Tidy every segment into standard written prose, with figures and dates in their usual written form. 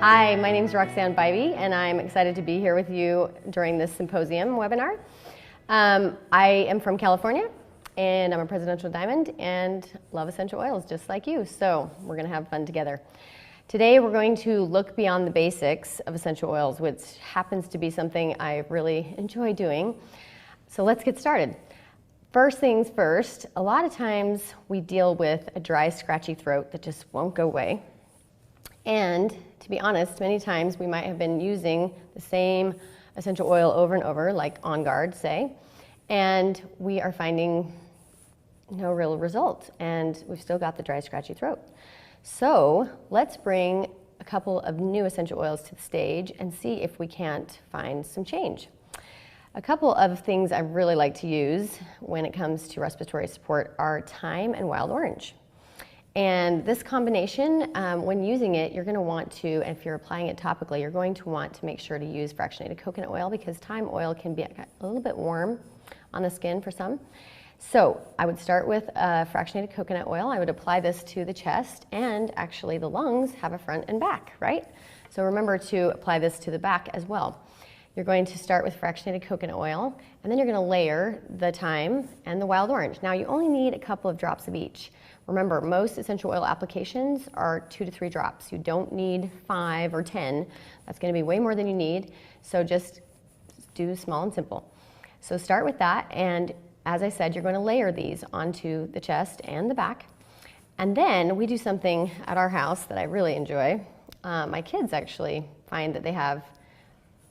Hi, my name is Roxanne Bybee, and I'm excited to be here with you during this symposium webinar. I am from California, and I'm a presidential diamond and love essential oils just like you, so we're going to have fun together. Today we're going to look beyond the basics of essential oils, which happens to be something I really enjoy doing. So let's get started. First things first, a lot of times we deal with a dry, scratchy throat that just won't go away. And to be honest, many times we might have been using the same essential oil over and over, like On Guard, say, and we are finding no real result, and we've still got the dry, scratchy throat. So let's bring a couple of new essential oils to the stage and see if we can't find some change. A couple of things I really like to use when it comes to respiratory support are thyme and wild orange. And this combination, when using it, you're going to want to, and if you're applying it topically, you're going to want to make sure to use fractionated coconut oil because thyme oil can be a little bit warm on the skin for some. So I would start with fractionated coconut oil. I would apply this to the chest, and actually the lungs have a front and back, right? So remember to apply this to the back as well. You're going to start with fractionated coconut oil, and then you're going to layer the thyme and the wild orange. Now you only need a couple of drops of each. Remember, most essential oil applications are 2 to 3 drops. You don't need 5 or 10. That's going to be way more than you need. So just do small and simple. So start with that, and as I said, you're going to layer these onto the chest and the back. And then we do something at our house that I really enjoy. My kids actually find that they have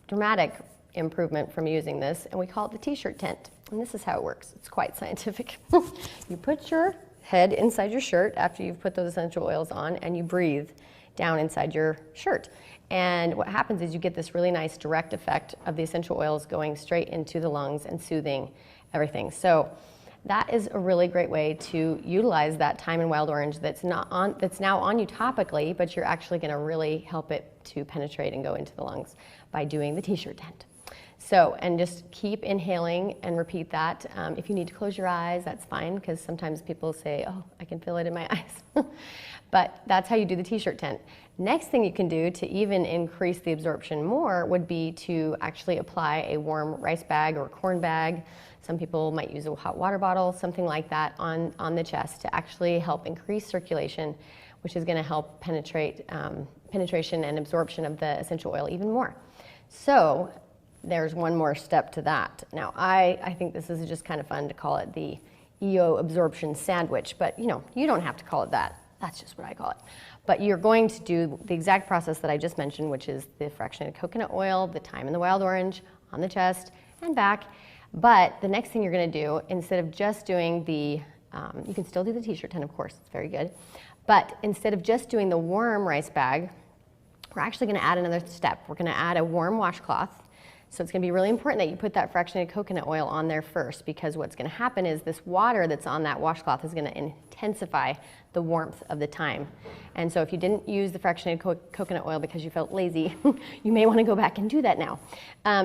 dramatic improvement from using this, and we call it the t-shirt tent. And this is how it works. It's quite scientific. You put your head inside your shirt after you've put those essential oils on, and you breathe down inside your shirt. And what happens is you get this really nice direct effect of the essential oils going straight into the lungs and soothing everything. So that is a really great way to utilize that thyme and wild orange that's now on you topically, but you're actually going to really help it to penetrate and go into the lungs by doing the t-shirt tent. So, and just keep inhaling and repeat that. If you need to close your eyes, that's fine, because sometimes people say, oh, I can feel it in my eyes. But that's how you do the t-shirt tent. Next thing you can do to even increase the absorption more would be to actually apply a warm rice bag or corn bag. Some people might use a hot water bottle, something like that on the chest to actually help increase circulation, which is going to help penetration and absorption of the essential oil even more. So there's one more step to that. Now, I think this is just kind of fun to call it the EO absorption sandwich, but you don't have to call it that. That's just what I call it. But you're going to do the exact process that I just mentioned, which is the fractionated coconut oil, the thyme and the wild orange on the chest and back. But the next thing you're going to do, instead of just doing the, you can still do the t-shirt tent, of course, it's very good. But instead of just doing the warm rice bag, we're actually going to add another step. We're going to add a warm washcloth. So it's going to be really important that you put that fractionated coconut oil on there first, because what's going to happen is this water that's on that washcloth is going to intensify the warmth of the thyme. And so if you didn't use the fractionated coconut oil because you felt lazy, you may want to go back and do that now.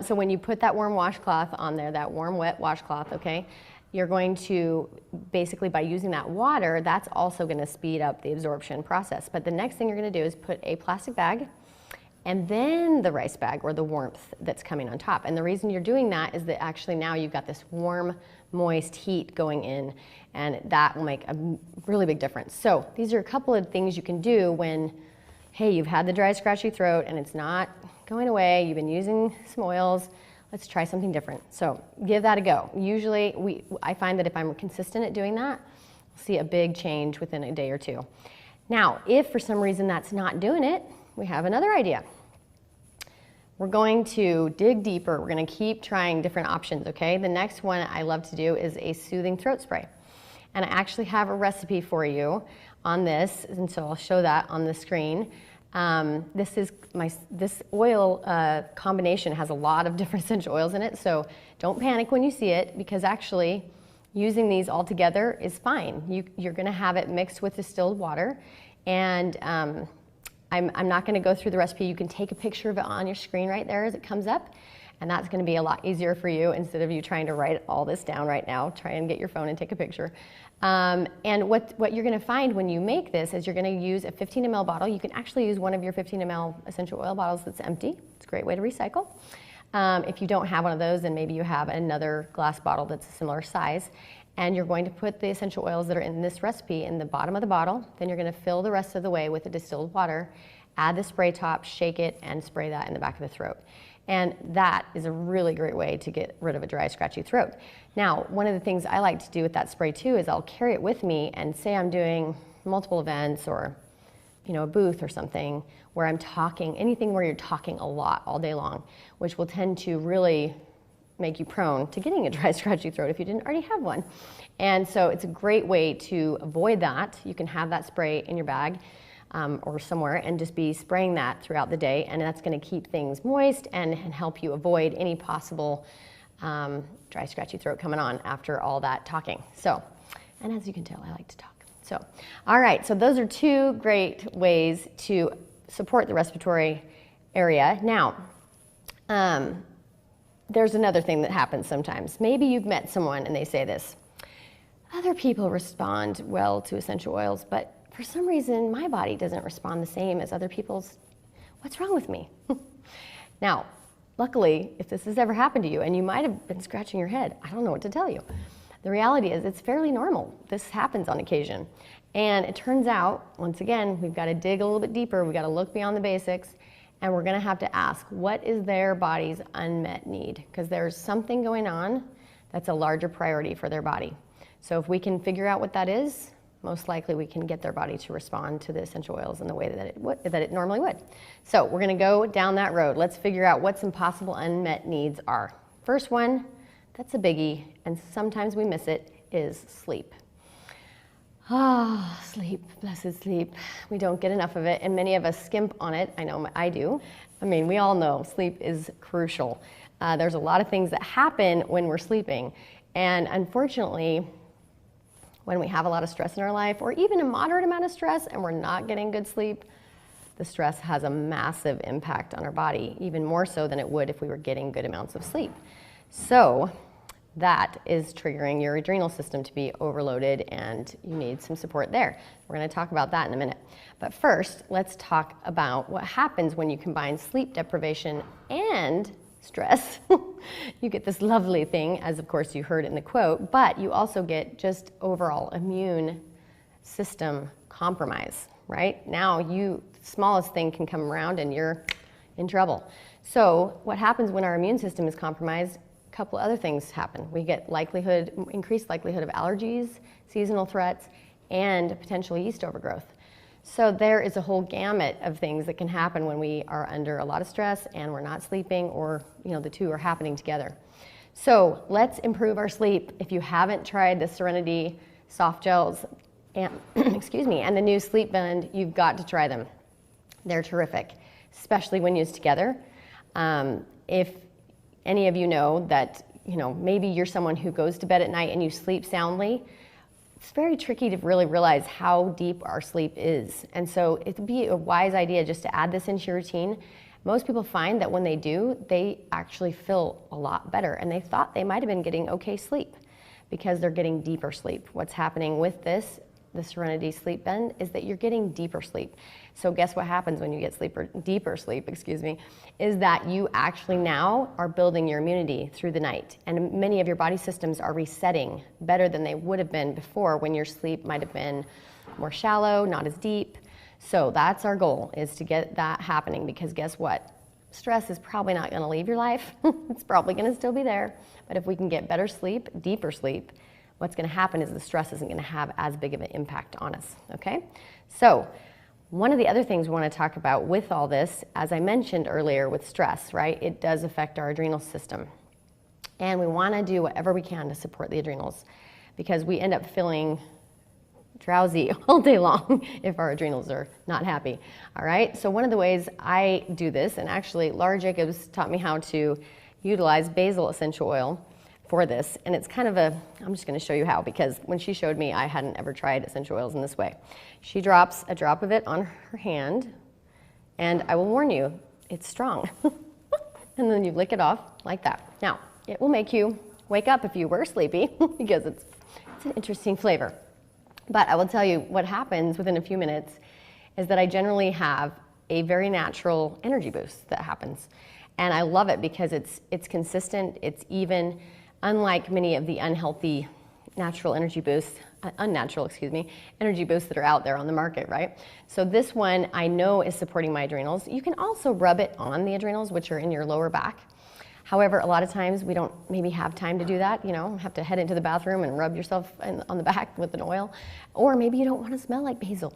So when you put that warm washcloth on there, that warm wet washcloth, okay, you're going to basically, by using that water, that's also going to speed up the absorption process. But the next thing you're going to do is put a plastic bag and then the rice bag or the warmth that's coming on top. And the reason you're doing that is that actually now you've got this warm, moist heat going in, and that will make a really big difference. So these are a couple of things you can do when, hey, you've had the dry, scratchy throat and it's not going away, you've been using some oils, let's try something different. So give that a go. Usually I find that if I'm consistent at doing that, I'll see a big change within a day or two. Now, if for some reason that's not doing it, we have another idea. We're going to dig deeper. We're going to keep trying different options, okay? The next one I love to do is a soothing throat spray. And I actually have a recipe for you on this, and so I'll show that on the screen. This oil combination has a lot of different essential oils in it, so don't panic when you see it, because actually using these all together is fine. You're going to have it mixed with distilled water, and I'm not going to go through the recipe. You can take a picture of it on your screen right there as it comes up, And that's going to be a lot easier for you instead of you trying to write all this down right now. Try and get your phone and take a picture. And what you're going to find when you make this is you're going to use a 15 ml bottle. You can actually use one of your 15 ml essential oil bottles that's empty. It's a great way to recycle. If you don't have one of those, then maybe you have another glass bottle that's a similar size. And you're going to put the essential oils that are in this recipe in the bottom of the bottle. Then you're going to fill the rest of the way with the distilled water, add the spray top, shake it, and spray that in the back of the throat. And that is a really great way to get rid of a dry, scratchy throat. Now, one of the things I like to do with that spray too is I'll carry it with me, and say I'm doing multiple events or a booth or something where I'm talking, anything where you're talking a lot all day long, which will tend to really make you prone to getting a dry, scratchy throat if you didn't already have one. And so it's a great way to avoid that. You can have that spray in your bag or somewhere and just be spraying that throughout the day, and that's going to keep things moist and help you avoid any possible dry, scratchy throat coming on after all that talking. So, and as you can tell, I like to talk. So, all right, so those are two great ways to support the respiratory area. Now, there's another thing that happens sometimes. Maybe you've met someone and they say this: other people respond well to essential oils, but for some reason my body doesn't respond the same as other people's. What's wrong with me? Now, luckily, if this has ever happened to you, and you might have been scratching your head, I don't know what to tell you. The reality is it's fairly normal. This happens on occasion. And it turns out, once again, we've got to dig a little bit deeper. We've got to look beyond the basics. And we're going to have to ask, what is their body's unmet need? Because there's something going on that's a larger priority for their body. So if we can figure out what that is, most likely we can get their body to respond to the essential oils in the way that it normally would. So we're going to go down that road. Let's figure out what some possible unmet needs are. First one, that's a biggie, and sometimes we miss it, is sleep. Sleep, blessed sleep. We don't get enough of it, and many of us skimp on it. I know I do. I mean, we all know sleep is crucial. There's a lot of things that happen when we're sleeping, and unfortunately, when we have a lot of stress in our life, or even a moderate amount of stress, and we're not getting good sleep, the stress has a massive impact on our body, even more so than it would if we were getting good amounts of sleep. So that is triggering your adrenal system to be overloaded, and you need some support there. We're going to talk about that in a minute. But first, let's talk about what happens when you combine sleep deprivation and stress. You get this lovely thing, as of course you heard in the quote, but you also get just overall immune system compromise, right? Now the smallest thing can come around and you're in trouble. So what happens when our immune system is compromised? A couple other things happen. We get increased likelihood of allergies, seasonal threats, and potential yeast overgrowth. So there is a whole gamut of things that can happen when we are under a lot of stress and we're not sleeping, or the two are happening together. So let's improve our sleep. If you haven't tried the Serenity soft gels and and the new Sleep Blend, you've got to try them. They're terrific, especially when used together. If any of you know that maybe you're someone who goes to bed at night and you sleep soundly, it's very tricky to really realize how deep our sleep is. And so it'd be a wise idea just to add this into your routine. Most people find that when they do, they actually feel a lot better, and they thought they might have been getting okay sleep because they're getting deeper sleep. What's happening with this, the Serenity Sleep Blend, is that you're getting deeper sleep. So guess what happens when you get deeper sleep, is that you actually now are building your immunity through the night. And many of your body systems are resetting better than they would have been before, when your sleep might have been more shallow, not as deep. So that's our goal, is to get that happening, because guess what? Stress is probably not gonna leave your life. It's probably gonna still be there. But if we can get better sleep, deeper sleep, what's going to happen is the stress isn't going to have as big of an impact on us, okay? So one of the other things we want to talk about with all this, as I mentioned earlier with stress, right, it does affect our adrenal system. And we want to do whatever we can to support the adrenals, because we end up feeling drowsy all day long if our adrenals are not happy, all right? So one of the ways I do this, and actually Laura Jacobs taught me how to utilize basil essential oil for this, and it's kind of I'm just going to show you how, because when she showed me, I hadn't ever tried essential oils in this way. She drops a drop of it on her hand, and I will warn you, it's strong. and then you lick it off like that. Now, it will make you wake up if you were sleepy because it's an interesting flavor. But I will tell you what happens within a few minutes is that I generally have a very natural energy boost that happens. And I love it because it's consistent, it's even, unlike many of the unhealthy natural energy boosts, unnatural, energy boosts that are out there on the market, right? So this one I know is supporting my adrenals. You can also rub it on the adrenals, which are in your lower back. However, a lot of times we don't maybe have time to do that, have to head into the bathroom and rub yourself on the back with an oil. Or maybe you don't want to smell like basil,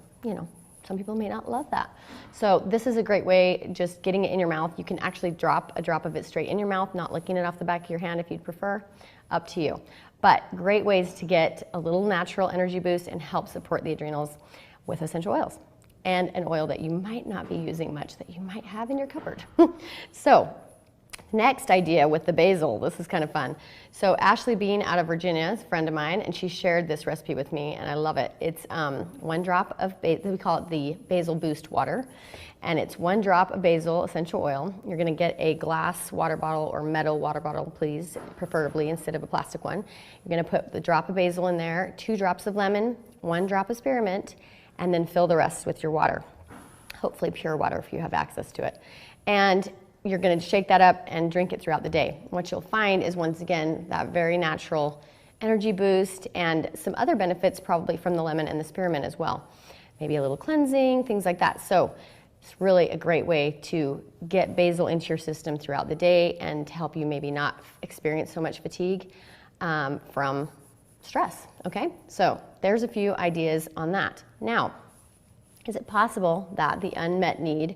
Some people may not love that. So this is a great way, just getting it in your mouth. You can actually drop a drop of it straight in your mouth, not licking it off the back of your hand if you'd prefer, up to you. But great ways to get a little natural energy boost and help support the adrenals with essential oils. And an oil that you might not be using much that you might have in your cupboard. So next idea with the basil, this is kind of fun. So Ashley Bean out of Virginia is a friend of mine, and she shared this recipe with me, and I love it. It's 1 drop of, we call it the basil boost water, and it's 1 drop of basil essential oil. You're gonna get a glass water bottle or metal water bottle, please, preferably instead of a plastic one. You're gonna put the drop of basil in there, 2 drops of lemon, 1 drop of spearmint, and then fill the rest with your water. Hopefully pure water if you have access to it. And you're going to shake that up and drink it throughout the day. What you'll find is, once again, that very natural energy boost and some other benefits probably from the lemon and the spearmint as well. Maybe a little cleansing, things like that. So it's really a great way to get basil into your system throughout the day and to help you maybe not experience so much fatigue from stress, okay? So there's a few ideas on that. Now, is it possible that the unmet need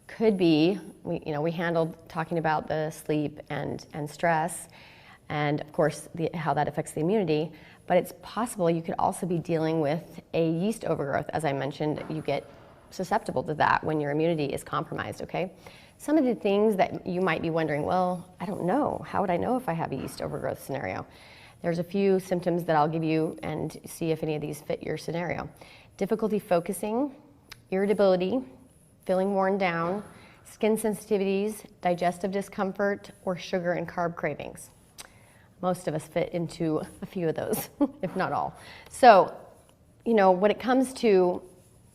could be, we handled talking about the sleep and stress, and of course how that affects the immunity, but it's possible you could also be dealing with a yeast overgrowth. As I mentioned, you get susceptible to that when your immunity is compromised, okay? Some of the things that you might be wondering, well, I don't know, how would I know if I have a yeast overgrowth scenario? There's a few symptoms that I'll give you and see if any of these fit your scenario. Difficulty focusing, irritability, feeling worn down, skin sensitivities, digestive discomfort, or sugar and carb cravings. Most of us fit into a few of those, if not all. So, when it comes to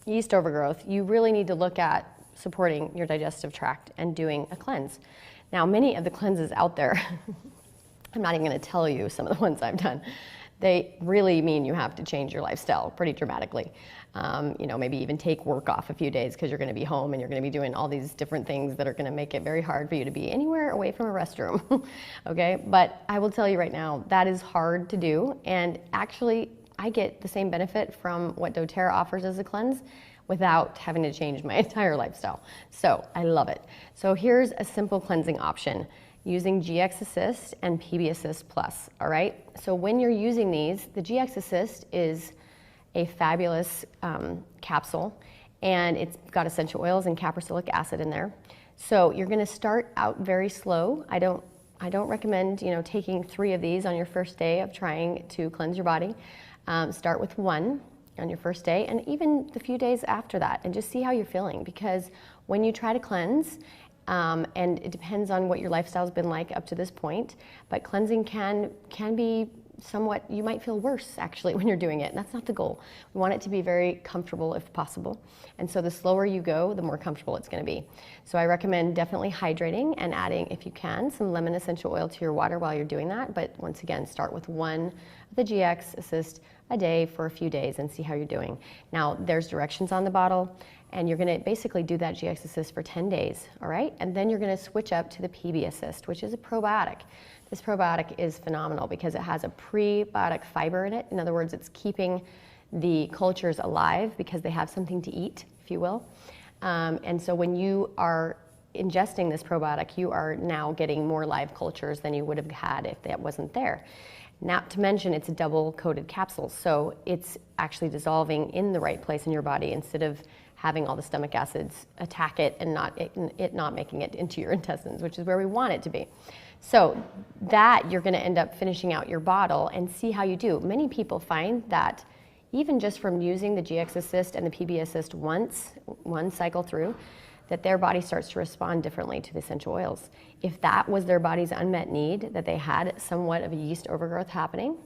yeast overgrowth, you really need to look at supporting your digestive tract and doing a cleanse. Now, many of the cleanses out there, I'm not even going to tell you some of the ones I've done, they really mean you have to change your lifestyle pretty dramatically. Maybe even take work off a few days because you're going to be home and you're going to be doing all these different things that are going to make it very hard for you to be anywhere away from a restroom, okay? But I will tell you right now, that is hard to do, and actually I get the same benefit from what doTERRA offers as a cleanse without having to change my entire lifestyle. So I love it. So here's a simple cleansing option using GX Assist and PB Assist Plus, all right? So when you're using these, the GX Assist is a fabulous capsule, and it's got essential oils and caprylolic acid in there. So you're gonna start out very slow. I don't recommend taking 3 of these on your first day of trying to cleanse your body. Start with 1 on your first day, and even the few days after that, and just see how you're feeling, because when you try to cleanse, and it depends on what your lifestyle's been like up to this point, but cleansing can be somewhat, you might feel worse actually when you're doing it, and that's not the goal. We want it to be very comfortable if possible, and so the slower you go, the more comfortable it's going to be. So I recommend definitely hydrating and adding, if you can, some lemon essential oil to your water while you're doing that, but once again, start with 1 of the GX Assist a day for a few days and see how you're doing. Now, there's directions on the bottle, and you're going to basically do that GX Assist for 10 days, all right? And then you're going to switch up to the PB Assist, which is a probiotic. This probiotic is phenomenal because it has a prebiotic fiber in it. In other words, it's keeping the cultures alive because they have something to eat, if you will. And so when you are ingesting this probiotic, you are now getting more live cultures than you would have had if that wasn't there. Not to mention, it's a double-coated capsule, so it's actually dissolving in the right place in your body instead of having all the stomach acids attack it and not making it into your intestines, which is where we want it to be. So that you're going to end up finishing out your bottle and see how you do. Many people find that even just from using the GX Assist and the PB Assist once, one cycle through, that their body starts to respond differently to the essential oils. If that was their body's unmet need, that they had somewhat of a yeast overgrowth happening,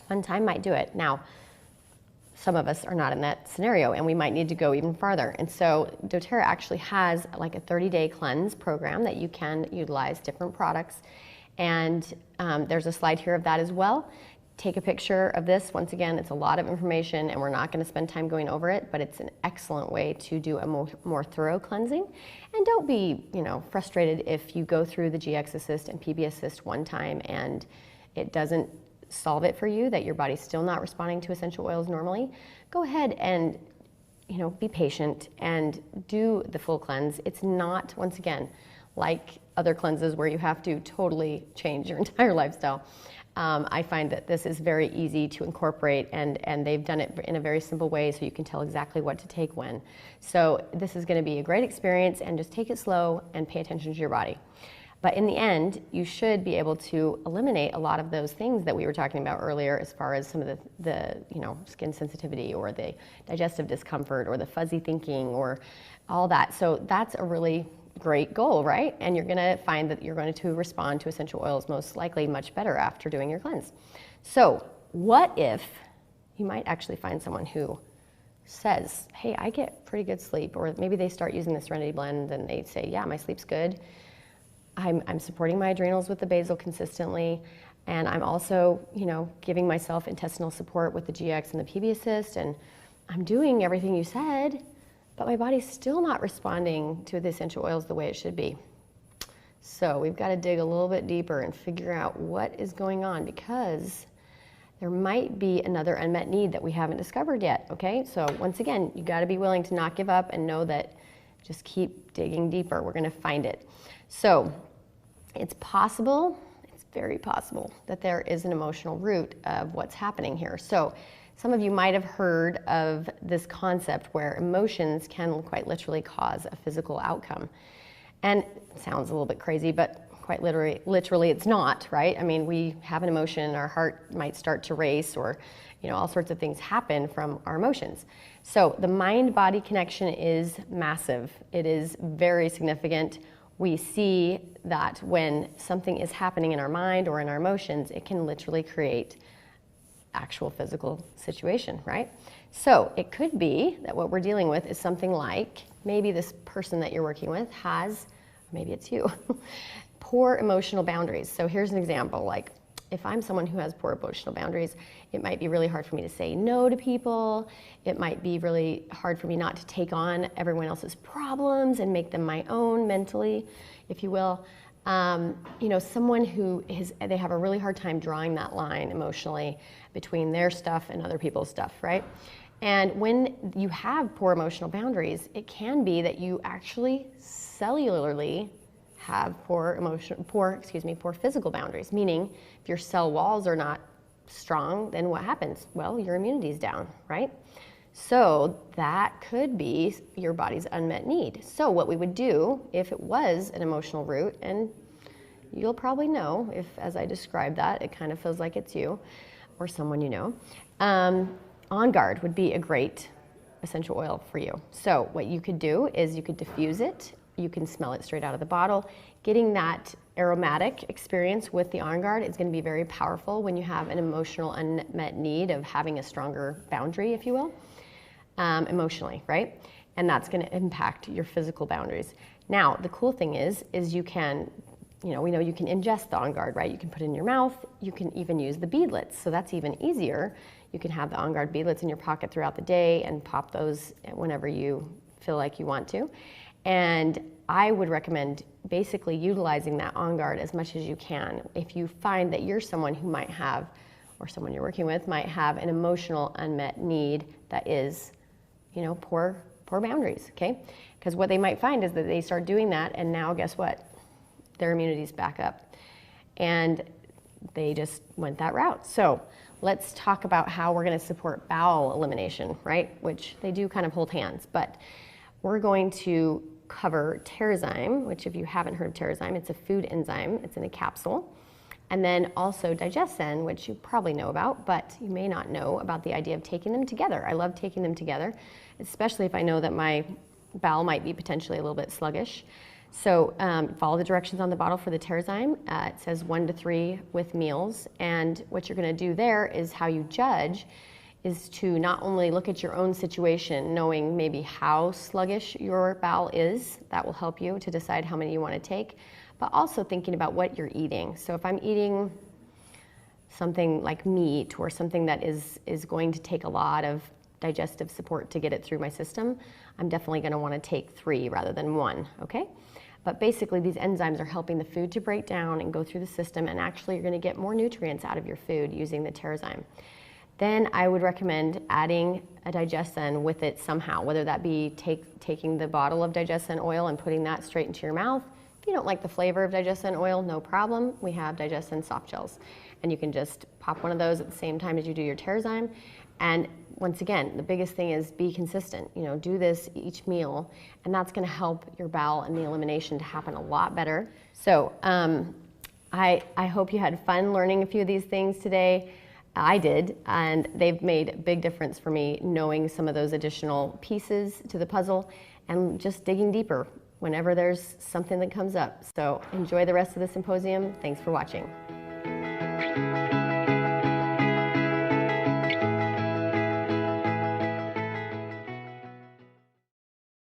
one time might do it. Now, some of us are not in that scenario, and we might need to go even farther. And so doTERRA actually has like a 30-day cleanse program that you can utilize different products. And there's a slide here of that as well. Take a picture of this. Once again, it's a lot of information, and we're not going to spend time going over it, but it's an excellent way to do a more thorough cleansing. And don't be, frustrated if you go through the GX Assist and PB Assist one time and it doesn't solve it for you, that your body's still not responding to essential oils normally. Go ahead and be patient and do the full cleanse. It's not, once again, like other cleanses where you have to totally change your entire lifestyle. I find that this is very easy to incorporate, and they've done it in a very simple way so you can tell exactly what to take when. So this is going to be a great experience, and just take it slow and pay attention to your body. But in the end, you should be able to eliminate a lot of those things that we were talking about earlier, as far as some of the skin sensitivity or the digestive discomfort or the fuzzy thinking or all that. So that's a really great goal, right? And you're going to find that you're going to respond to essential oils most likely much better after doing your cleanse. So what if you might actually find someone who says, hey, I get pretty good sleep, or maybe they start using the Serenity Blend and they say, yeah, my sleep's good. I'm supporting my adrenals with the basil consistently, and I'm also, giving myself intestinal support with the GX and the PB Assist, and I'm doing everything you said, but my body's still not responding to the essential oils the way it should be. So we've got to dig a little bit deeper and figure out what is going on, because there might be another unmet need that we haven't discovered yet, okay? So once again, you got to be willing to not give up and know that just keep digging deeper. We're going to find it. So it's possible, it's very possible, that there is an emotional root of what's happening here. So some of you might have heard of this concept where emotions can quite literally cause a physical outcome. And it sounds a little bit crazy, but quite literally it's not, right? I mean, we have an emotion, our heart might start to race, or all sorts of things happen from our emotions. So the mind-body connection is massive. It is very significant. We see that when something is happening in our mind or in our emotions, it can literally create actual physical situation, right? So it could be that what we're dealing with is something like, maybe this person that you're working with has, maybe it's you, poor emotional boundaries. So here's an example, like if I'm someone who has poor emotional boundaries, it might be really hard for me to say no to people. It might be really hard for me not to take on everyone else's problems and make them my own mentally, if you will. Someone who they have a really hard time drawing that line emotionally between their stuff and other people's stuff, right? And when you have poor emotional boundaries, it can be that you actually cellularly have poor physical boundaries, meaning if your cell walls are not strong, then what happens? Well, your immunity's down, right? So that could be your body's unmet need. So what we would do if it was an emotional root, and you'll probably know if, as I describe that, it kind of feels like it's you or someone you know, On Guard would be a great essential oil for you. So what you could do is you could diffuse it. You can smell it straight out of the bottle. Getting that aromatic experience with the On Guard is going to be very powerful when you have an emotional unmet need of having a stronger boundary, if you will, emotionally, right? And that's going to impact your physical boundaries. Now, the cool thing is you can, we know you can ingest the On Guard, right? You can put it in your mouth. You can even use the beadlets, so that's even easier. You can have the On Guard beadlets in your pocket throughout the day and pop those whenever you feel like you want to. And I would recommend basically utilizing that On Guard as much as you can. If you find that you're someone who might have, or someone you're working with might have an emotional unmet need that is, poor boundaries, okay? Because what they might find is that they start doing that, and now guess what? Their immunity's back up. And they just went that route. So let's talk about how we're going to support bowel elimination, right? Which they do kind of hold hands, but we're going to cover Terrazyme, which if you haven't heard of Terrazyme, it's a food enzyme. It's in a capsule. And then also Digestin, which you probably know about, but you may not know about the idea of taking them together. I love taking them together, especially if I know that my bowel might be potentially a little bit sluggish. So follow the directions on the bottle for the Terrazyme. It says 1 to 3 with meals. And what you're going to do there is how you judge is to not only look at your own situation, knowing maybe how sluggish your bowel is, that will help you to decide how many you want to take, but also thinking about what you're eating. So if I'm eating something like meat or something that is going to take a lot of digestive support to get it through my system, I'm definitely going to want to take 3 rather than 1, okay? But basically these enzymes are helping the food to break down and go through the system, and actually you're going to get more nutrients out of your food using the Terrazyme. Then I would recommend adding a digestin with it somehow, whether that be taking the bottle of digestin oil and putting that straight into your mouth. If you don't like the flavor of digestin oil, no problem. We have digestin soft gels, and you can just pop one of those at the same time as you do your Terrazyme. And once again, the biggest thing is be consistent. You know, do this each meal, and that's going to help your bowel and the elimination to happen a lot better. So I hope you had fun learning a few of these things today. I did, and they've made a big difference for me knowing some of those additional pieces to the puzzle and just digging deeper whenever there's something that comes up. So enjoy the rest of the symposium. Thanks for watching.